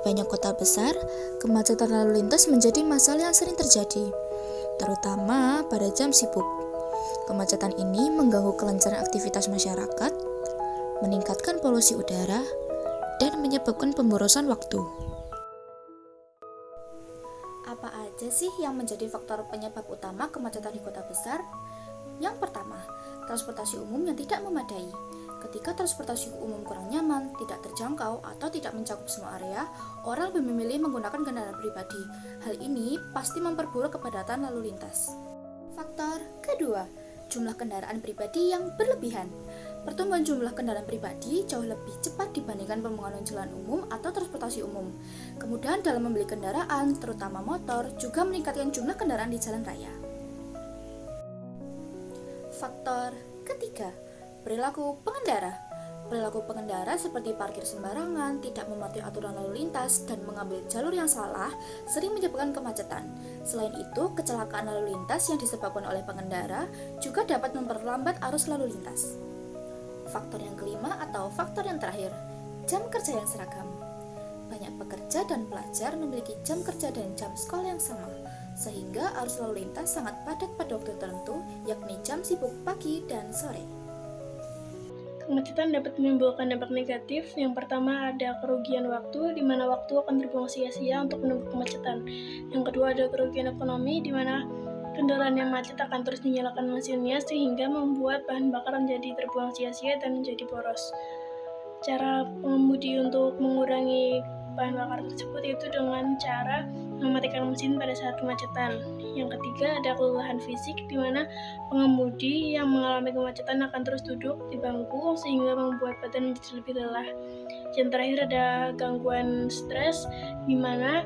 banyak kota besar, kemacetan lalu lintas menjadi masalah yang sering terjadi, terutama pada jam sibuk. Kemacetan ini mengganggu kelancaran aktivitas masyarakat, meningkatkan polusi udara, dan menyebabkan pemborosan waktu. Apa aja sih yang menjadi faktor penyebab utama kemacetan di kota besar? Yang pertama, transportasi umum yang tidak memadai. Ketika transportasi umum kurang nyaman, tidak terjangkau, atau tidak mencakup semua area, orang lebih memilih menggunakan kendaraan pribadi. Hal ini pasti memperburuk kepadatan lalu lintas. Faktor kedua, jumlah kendaraan pribadi yang berlebihan. Pertumbuhan jumlah kendaraan pribadi jauh lebih cepat dibandingkan pembangunan jalan umum atau transportasi umum. Kemudian dalam membeli kendaraan, terutama motor, juga meningkatkan jumlah kendaraan di jalan raya. Faktor ketiga, perilaku pengendara. Perilaku pengendara seperti parkir sembarangan, tidak mematuhi aturan lalu lintas, dan mengambil jalur yang salah sering menyebabkan kemacetan. Selain itu, kecelakaan lalu lintas yang disebabkan oleh pengendara juga dapat memperlambat arus lalu lintas. Faktor yang kelima atau faktor yang terakhir, jam kerja yang seragam. Banyak pekerja dan pelajar memiliki jam kerja dan jam sekolah yang sama, sehingga arus lalu lintas sangat padat pada waktu tertentu, yakni jam sibuk pagi dan sore. Kemacetan dapat menimbulkan dampak negatif. Yang pertama ada kerugian waktu, di mana waktu akan terbuang sia-sia untuk menunggu kemacetan. Yang kedua ada kerugian ekonomi, di mana kendaraan yang macet akan terus menyalakan mesinnya sehingga membuat bahan bakar menjadi terbuang sia-sia dan menjadi boros. Cara pengemudi untuk mengurangi bahan bakar tersebut yaitu dengan cara mematikan mesin pada saat kemacetan. Yang ketiga ada kelelahan fisik, di mana pengemudi yang mengalami kemacetan akan terus duduk di bangku sehingga membuat badan menjadi lebih lelah. Yang terakhir ada gangguan stres, di mana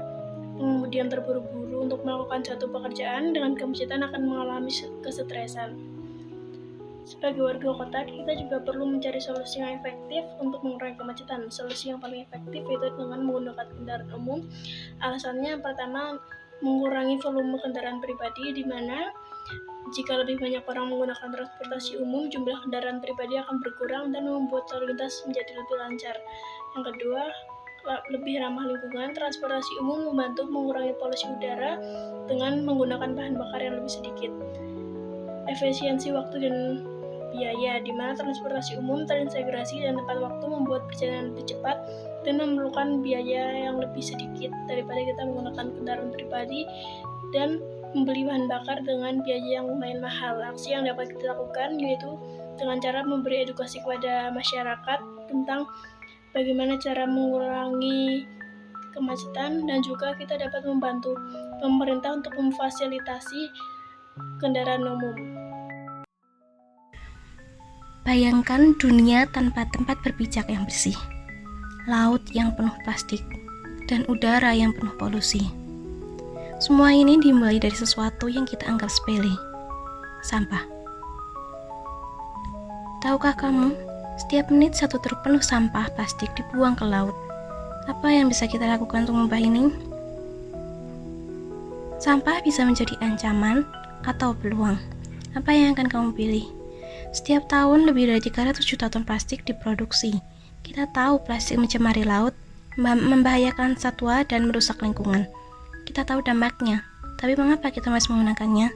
pengemudi yang terburu-buru untuk melakukan suatu pekerjaan dengan kemacetan akan mengalami kesetresan. Sebagai warga kota, kita juga perlu mencari solusi yang efektif untuk mengurangi kemacetan. Solusi yang paling efektif yaitu dengan menggunakan kendaraan umum. Alasannya yang pertama, mengurangi volume kendaraan pribadi, di mana jika lebih banyak orang menggunakan transportasi umum, jumlah kendaraan pribadi akan berkurang dan membuat lalu lintas menjadi lebih lancar. Yang kedua, lebih ramah lingkungan. Transportasi umum membantu mengurangi polusi udara dengan menggunakan bahan bakar yang lebih sedikit. Efisiensi waktu dan biaya, di mana transportasi umum terintegrasi dan tepat waktu membuat perjalanan lebih cepat dan memerlukan biaya yang lebih sedikit daripada kita menggunakan kendaraan pribadi dan membeli bahan bakar dengan biaya yang lumayan mahal. Aksi yang dapat kita lakukan yaitu dengan cara memberi edukasi kepada masyarakat tentang bagaimana cara mengurangi kemacetan, dan juga kita dapat membantu pemerintah untuk memfasilitasi kendaraan umum. Bayangkan dunia tanpa tempat berpijak yang bersih, laut yang penuh plastik, dan udara yang penuh polusi. Semua ini dimulai dari sesuatu yang kita anggap sepele, sampah. Tahukah kamu, setiap menit 1 truk penuh sampah plastik dibuang ke laut. Apa yang bisa kita lakukan untuk mengubah ini? Sampah bisa menjadi ancaman atau peluang. Apa yang akan kamu pilih? Setiap tahun lebih dari 300 juta ton plastik diproduksi. Kita tahu plastik mencemari laut, membahayakan satwa, dan merusak lingkungan. Kita tahu dampaknya, tapi mengapa kita masih menggunakannya?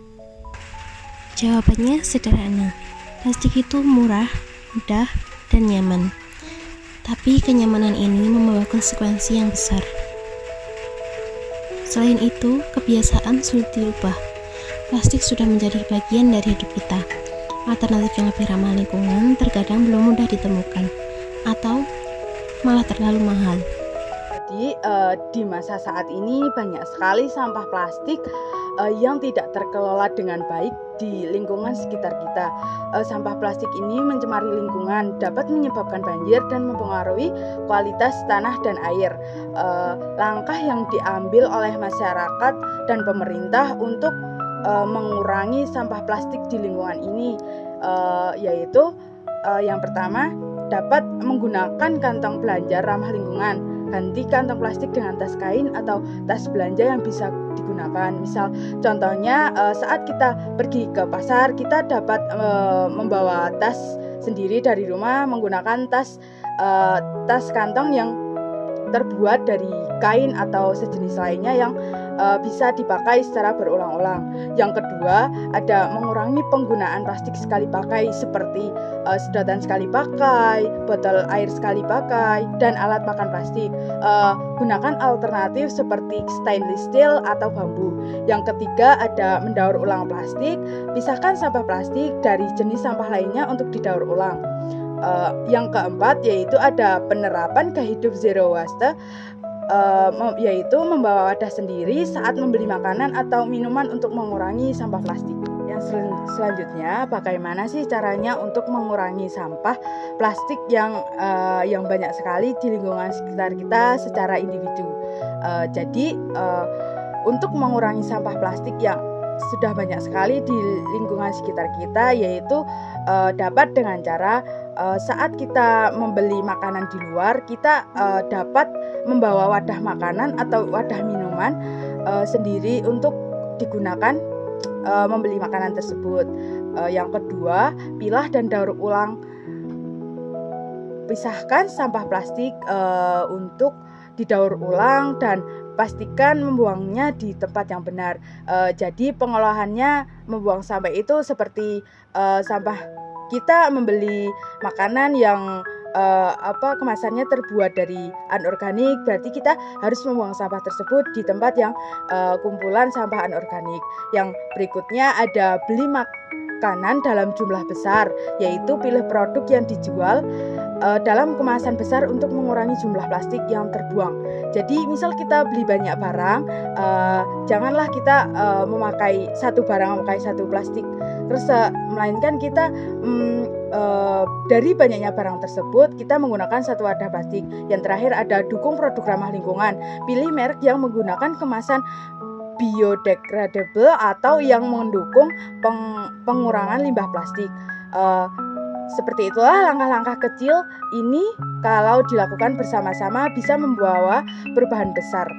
Jawabannya sederhana. Plastik itu murah, mudah, dan nyaman. Tapi kenyamanan ini membawa konsekuensi yang besar. Selain itu, kebiasaan sulit dirubah. Plastik sudah menjadi bagian dari hidup kita. Alternatif yang lebih ramah lingkungan terkadang belum mudah ditemukan atau malah terlalu mahal. Jadi di masa saat ini banyak sekali sampah plastik yang tidak terkelola dengan baik di lingkungan sekitar kita. Sampah plastik ini mencemari lingkungan, dapat menyebabkan banjir dan mempengaruhi kualitas tanah dan air. Langkah yang diambil oleh masyarakat dan pemerintah untuk mengurangi sampah plastik di lingkungan ini yaitu yang pertama, dapat menggunakan kantong belanja ramah lingkungan. Ganti kantong plastik dengan tas kain atau tas belanja yang bisa digunakan. Misal contohnya saat kita pergi ke pasar, kita dapat membawa tas sendiri dari rumah menggunakan tas kantong yang terbuat dari kain atau sejenis lainnya yang bisa dipakai secara berulang-ulang. Yang kedua, ada mengurangi penggunaan plastik sekali pakai seperti sedotan sekali pakai, botol air sekali pakai, dan alat makan plastik. Gunakan alternatif seperti stainless steel atau bambu. Yang ketiga, ada mendaur ulang plastik. Pisahkan sampah plastik dari jenis sampah lainnya untuk didaur ulang. Yang keempat, yaitu ada penerapan gaya hidup zero waste, yaitu membawa wadah sendiri saat membeli makanan atau minuman untuk mengurangi sampah plastik. Yang selanjutnya, bagaimana sih caranya untuk mengurangi sampah plastik yang banyak sekali di lingkungan sekitar kita secara individu. Jadi untuk mengurangi sampah plastik yang sudah banyak sekali di lingkungan sekitar kita, yaitu dapat dengan cara saat kita membeli makanan di luar, kita dapat membawa wadah makanan atau wadah minuman sendiri untuk digunakan membeli makanan tersebut. Yang kedua, pilah dan daur ulang. Pisahkan sampah plastik untuk didaur ulang dan pastikan membuangnya di tempat yang benar. Jadi pengolahannya membuang sampah itu seperti sampah kita membeli makanan yang kemasannya terbuat dari anorganik, berarti kita harus membuang sampah tersebut di tempat yang kumpulan sampah anorganik. Yang berikutnya ada beli makanan dalam jumlah besar, yaitu pilih produk yang dijual dalam kemasan besar untuk mengurangi jumlah plastik yang terbuang. Jadi misal kita beli banyak barang, janganlah kita memakai satu plastik resek, melainkan kita dari banyaknya barang tersebut kita menggunakan satu wadah plastik. Yang terakhir ada dukung produk ramah lingkungan. Pilih merek yang menggunakan kemasan biodegradable atau yang mendukung pengurangan limbah plastik. Seperti itulah langkah-langkah kecil ini kalau dilakukan bersama-sama bisa membawa perubahan besar.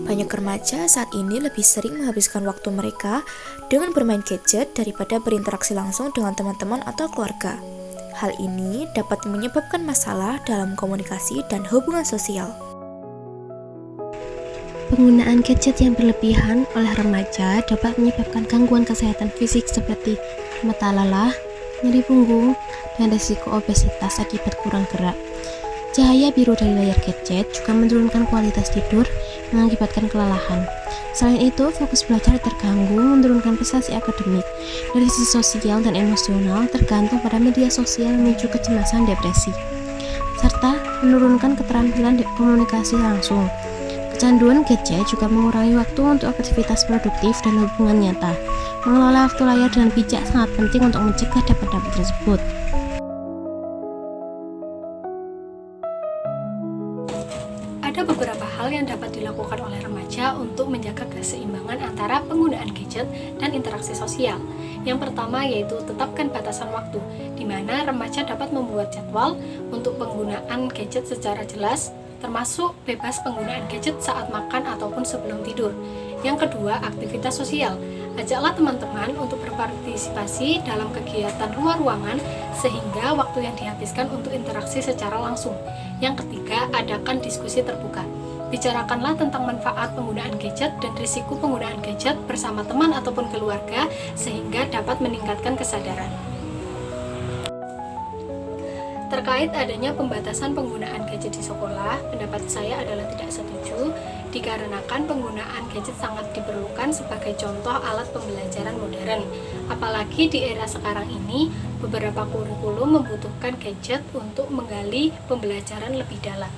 Banyak remaja saat ini lebih sering menghabiskan waktu mereka dengan bermain gadget daripada berinteraksi langsung dengan teman-teman atau keluarga. Hal ini dapat menyebabkan masalah dalam komunikasi dan hubungan sosial. Penggunaan gadget yang berlebihan oleh remaja dapat menyebabkan gangguan kesehatan fisik seperti mata lelah, nyeri punggung, dan risiko obesitas akibat kurang gerak. Cahaya biru dari layar gadget juga menurunkan kualitas tidur, mengakibatkan kelelahan. Selain itu, fokus belajar terganggu, menurunkan prestasi akademik. Dari sisi sosial dan emosional, tergantung pada media sosial memicu kecemasan, depresi, serta menurunkan keterampilan komunikasi langsung. Kecanduan gadget juga mengurangi waktu untuk aktivitas produktif dan hubungan nyata. Mengelola waktu layar dengan bijak sangat penting untuk mencegah dampak-dampak tersebut. Ada beberapa hal yang dapat dilakukan oleh remaja untuk menjaga keseimbangan antara penggunaan gadget dan interaksi sosial. Yang pertama yaitu tetapkan batasan waktu, di mana remaja dapat membuat jadwal untuk penggunaan gadget secara jelas, termasuk bebas penggunaan gadget saat makan ataupun sebelum tidur. Yang kedua, aktivitas sosial. Ajaklah teman-teman untuk berpartisipasi dalam kegiatan luar ruangan sehingga waktu yang dihabiskan untuk interaksi secara langsung. Yang ketiga, adakan diskusi terbuka. Bicarakanlah tentang manfaat penggunaan gadget dan risiko penggunaan gadget bersama teman ataupun keluarga sehingga dapat meningkatkan kesadaran. Terkait adanya pembatasan penggunaan gadget di sekolah, pendapat saya adalah tidak setuju, dikarenakan penggunaan gadget sangat diperlukan sebagai contoh alat pembelajaran modern. Apalagi di era sekarang ini, beberapa kurikulum membutuhkan gadget untuk menggali pembelajaran lebih dalam.